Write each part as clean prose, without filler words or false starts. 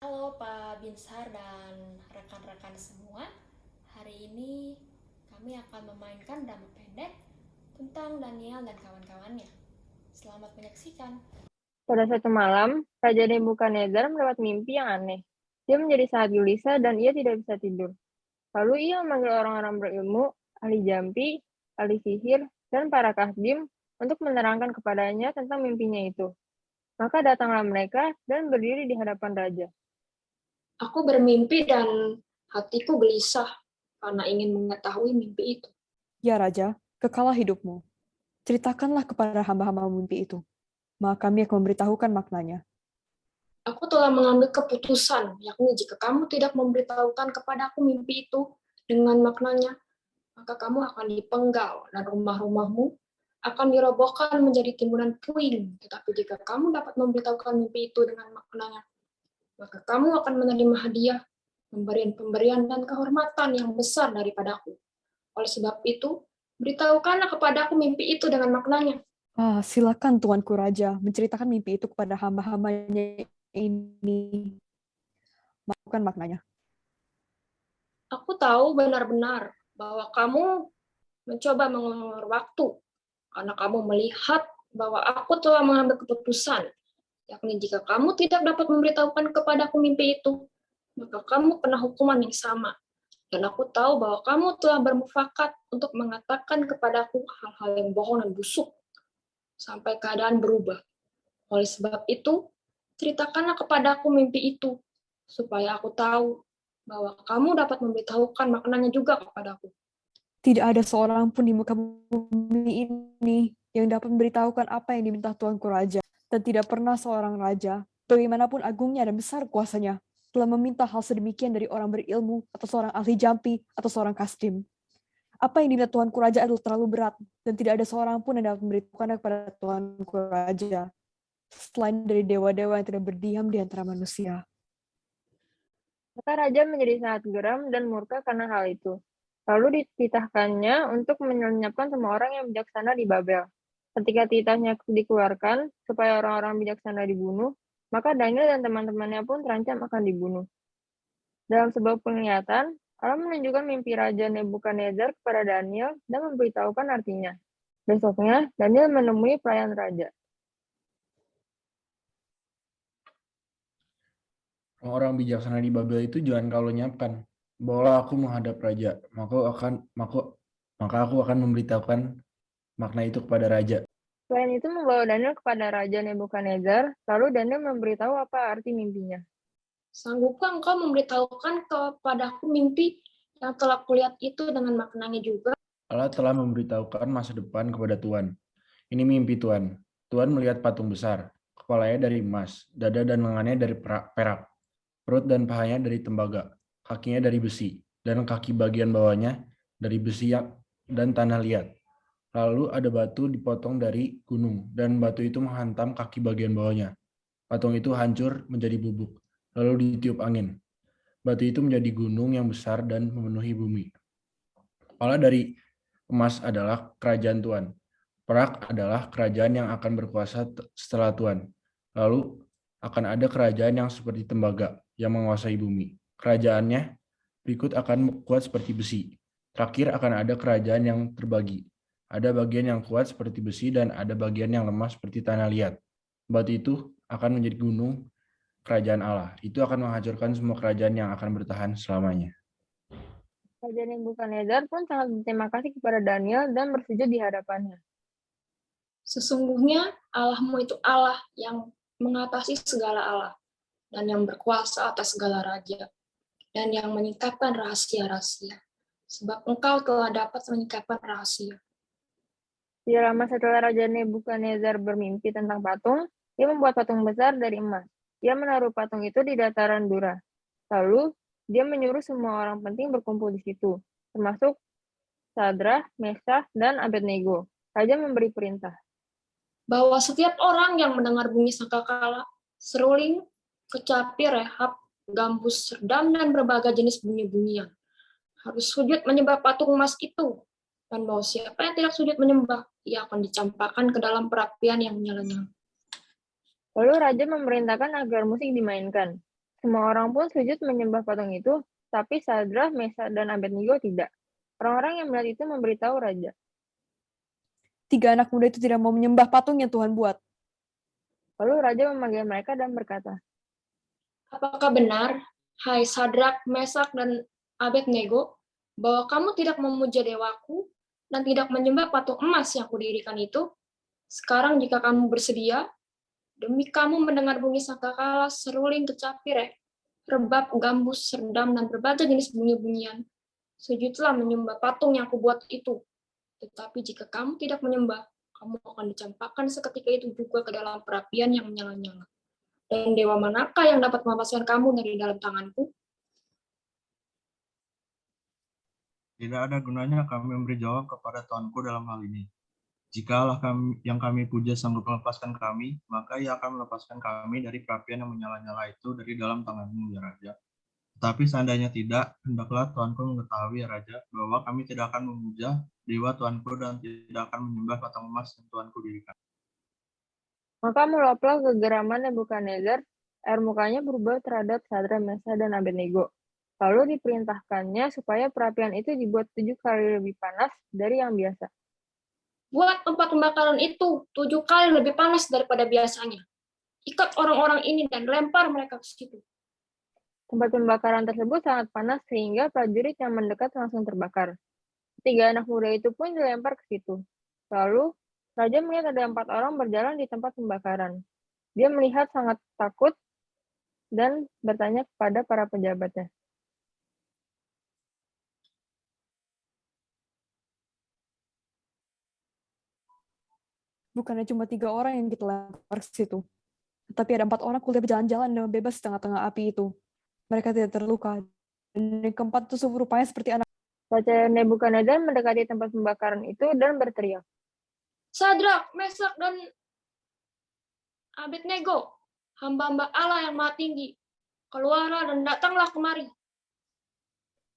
Halo Pak Binsar dan rekan-rekan semua. Hari ini kami akan memainkan drama pendek tentang Daniel dan kawan-kawannya. Selamat menyaksikan. Pada suatu malam, Raja Nebukadnezar mendapat mimpi yang aneh. Dia menjadi sangat gelisah dan ia tidak bisa tidur. Lalu ia memanggil orang-orang berilmu, ahli jampi, ahli sihir, dan para kahdim untuk menerangkan kepadanya tentang mimpinya itu. Maka datanglah mereka dan berdiri di hadapan raja. Aku bermimpi dan hatiku gelisah karena ingin mengetahui mimpi itu. Ya Raja, kekalah hidupmu. Ceritakanlah kepada hamba-hamba mimpi itu. Maka kami akan memberitahukan maknanya. Aku telah mengambil keputusan, yakni jika kamu tidak memberitahukan kepada aku mimpi itu dengan maknanya, maka kamu akan dipenggal dan rumah-rumahmu akan dirobohkan menjadi timbunan puing. Tetapi jika kamu dapat memberitahukan mimpi itu dengan maknanya, maka kamu akan menerima hadiah, pemberian-pemberian dan kehormatan yang besar daripadaku. Oleh sebab itu, beritahukanlah kepadaku mimpi itu dengan maknanya. Silakan Tuanku Raja menceritakan mimpi itu kepada hamba-hambanya ini. Bukan maknanya. Aku tahu benar-benar bahwa kamu mencoba mengulur waktu karena kamu melihat bahwa aku telah mengambil keputusan, yakni jika kamu tidak dapat memberitahukan kepadaku mimpi itu, maka kamu kena hukuman yang sama. Dan aku tahu bahwa kamu telah bermufakat untuk mengatakan kepadaku hal-hal yang bohong dan busuk sampai keadaan berubah. Oleh sebab itu, ceritakanlah kepadaku mimpi itu, supaya aku tahu bahwa kamu dapat memberitahukan maknanya juga kepadaku. Tidak ada seorang pun di muka bumi ini yang dapat memberitahukan apa yang diminta Tuanku Raja. Dan tidak pernah seorang raja, bagaimanapun agungnya dan besar kuasanya, telah meminta hal sedemikian dari orang berilmu, atau seorang ahli jampi, atau seorang kastim. Apa yang diminta Tuanku Raja adalah terlalu berat, dan tidak ada seorang pun yang dapat memberitahukannya kepada Tuanku Raja, selain dari dewa-dewa yang tidak berdiam di antara manusia. Maka raja menjadi sangat geram dan murka karena hal itu. Lalu dititahkannya untuk melenyapkan semua orang yang bijaksana di Babel. Ketika titahnya dikeluarkan supaya orang-orang bijaksana dibunuh, maka Daniel dan teman-temannya pun terancam akan dibunuh. Dalam sebuah penglihatan, Allah menunjukkan mimpi Raja Nebukadnezar kepada Daniel dan memberitahukan artinya. Besoknya, Daniel menemui pelayan raja. Orang bijaksana di Babel itu jangan kau lenyapkan. Bawalah aku menghadap raja, maka aku akan memberitahukan makna itu kepada raja. Selain itu membawa Daniel kepada Raja Nebukadnezar, lalu Daniel memberitahu apa arti mimpinya. Sanggupkah engkau memberitahukan kepadaku mimpi yang telah kulihat itu dengan maknanya juga? Allah telah memberitahukan masa depan kepada Tuhan. Ini mimpi Tuhan. Tuhan melihat patung besar, kepalanya dari emas, dada dan lengannya dari perak, perut dan pahanya dari tembaga, kakinya dari besi, dan kaki bagian bawahnya dari besi dan tanah liat. Lalu ada batu dipotong dari gunung, dan batu itu menghantam kaki bagian bawahnya. Patung itu hancur menjadi bubuk, lalu ditiup angin. Batu itu menjadi gunung yang besar dan memenuhi bumi. Kepala dari emas adalah kerajaan Tuhan. Perak adalah kerajaan yang akan berkuasa setelah Tuhan. Lalu akan ada kerajaan yang seperti tembaga yang menguasai bumi. Kerajaannya berikut akan kuat seperti besi. Terakhir akan ada kerajaan yang terbagi. Ada bagian yang kuat seperti besi dan ada bagian yang lemah seperti tanah liat. Batu itu akan menjadi gunung kerajaan Allah. Itu akan menghancurkan semua kerajaan yang akan bertahan selamanya. Raja Nebukadnezar pun sangat berterima kasih kepada Daniel dan bersujud di hadapannya. Sesungguhnya Allahmu itu Allah yang mengatasi segala Allah dan yang berkuasa atas segala raja dan yang menyingkapkan rahasia-rahasia. Sebab engkau telah dapat menyingkapkan rahasia. Tidak lama setelah Raja Nebukadnezar bermimpi tentang patung, dia membuat patung besar dari emas. Dia menaruh patung itu di dataran Dura. Lalu, dia menyuruh semua orang penting berkumpul di situ, termasuk Sadrah, Mesach, dan Abednego. Raja memberi perintah. Bahwa setiap orang yang mendengar bunyi sangkakala, seruling, kecapi, rehab, gambus, serdam, dan berbagai jenis bunyi-bunyian harus sujud menyembah patung emas itu. Dan bahwa siapa yang tidak sujud menyembah, ia akan dicampakkan ke dalam perapian yang menyala-nyala. Lalu Raja memerintahkan agar musik dimainkan. Semua orang pun sujud menyembah patung itu, tapi Sadrah, Mesach, dan Abednego tidak. Orang-orang yang melihat itu memberitahu raja. 3 anak muda itu tidak mau menyembah patung yang Tuhan buat. Lalu raja memanggil mereka dan berkata, Apakah benar, hai Sadrak, Mesak, dan Abednego, bahwa kamu tidak memuja dewaku dan tidak menyembah patung emas yang kudirikan itu? Sekarang jika kamu bersedia, demi kamu mendengar bunyi sangkakala, seruling, kecapir, rebab, gambus, serdam, dan berbagai jenis bunyi-bunyian, sujudlah menyembah patung yang kubuat itu. Tetapi jika kamu tidak menyembah, kamu akan dicampakkan seketika itu juga ke dalam perapian yang menyala-nyala. Dan dewa manakah yang dapat melepaskan kamu dari dalam tanganku? Tidak ada gunanya kami memberi jawab kepada Tuanku dalam hal ini. Jika Allah yang kami puja sanggup melepaskan kami, maka Ia akan melepaskan kami dari perapian yang menyala-nyala itu dari dalam tanganmu, ya Raja. Tetapi seandainya tidak, hendaklah Tuanku mengetahui, ya Raja, bahwa kami tidak akan memuja dewa Tuanku dan tidak akan menyembah patung emas yang Tuanku dirikan. maka meluaplah kegeraman Nebukadnezar, air mukanya berubah terhadap Sadrah, Mesach, dan Abednego. Lalu diperintahkannya supaya perapian itu dibuat 7 kali lebih panas dari yang biasa. Buat tempat pembakaran itu 7 kali lebih panas daripada biasanya. Ikat orang-orang ini dan lempar mereka ke situ. Tempat pembakaran tersebut sangat panas sehingga prajurit yang mendekat langsung terbakar. 3 anak muda itu pun dilempar ke situ. Lalu, raja melihat ada 4 orang berjalan di tempat pembakaran. Dia melihat sangat takut dan bertanya kepada para pejabatnya. Bukannya cuma 3 orang yang kita lempar ke situ. Tapi ada 4 orang kuliah berjalan-jalan dengan bebas di tengah-tengah api itu. Mereka tidak terluka. Dan yang keempat itu rupanya seperti anak. Raja Nebukadnezar mendekati tempat pembakaran itu dan berteriak, Sadrak, Mesak, dan Abednego, hamba-hamba Allah yang maha tinggi, keluarlah dan datanglah kemari.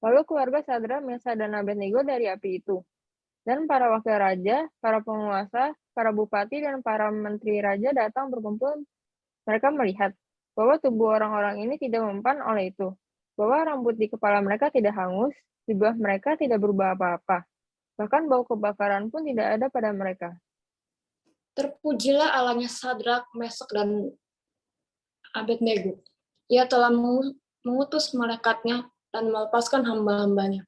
Lalu keluarga Sadrah, Mesach, dan Abednego dari api itu. Dan para wakil raja, para penguasa, para bupati, dan para menteri raja datang berkumpul. Mereka melihat bahwa tubuh orang-orang ini tidak mempan oleh itu, bahwa rambut di kepala mereka tidak hangus, jubah mereka tidak berubah apa-apa. Bahkan bau kebakaran pun tidak ada pada mereka. Terpujilah Allahnya Sadrak, Mesak, dan Abednego. Ia telah mengutus malaikatnya dan melepaskan hamba-hambanya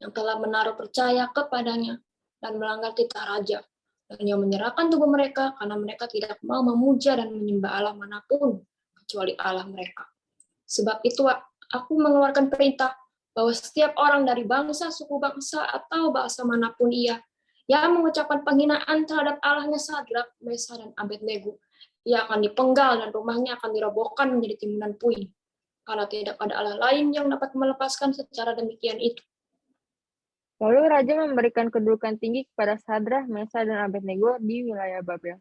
yang telah menaruh percaya kepadanya dan melanggar titah raja, dan yang menyerahkan tubuh mereka karena mereka tidak mau memuja dan menyembah Allah manapun kecuali Allah mereka. Sebab itu aku mengeluarkan perintah bahwa setiap orang dari bangsa, suku bangsa, atau bahasa manapun ia yang mengucapkan penghinaan terhadap Allahnya Sadrak, Mesach, dan Abednego, ia akan dipenggal dan rumahnya akan dirobohkan menjadi timbunan puing, karena tidak ada Allah lain yang dapat melepaskan secara demikian itu. Lalu raja memberikan kedudukan tinggi kepada Sadrah, Mesach, dan Abednego di wilayah Babel.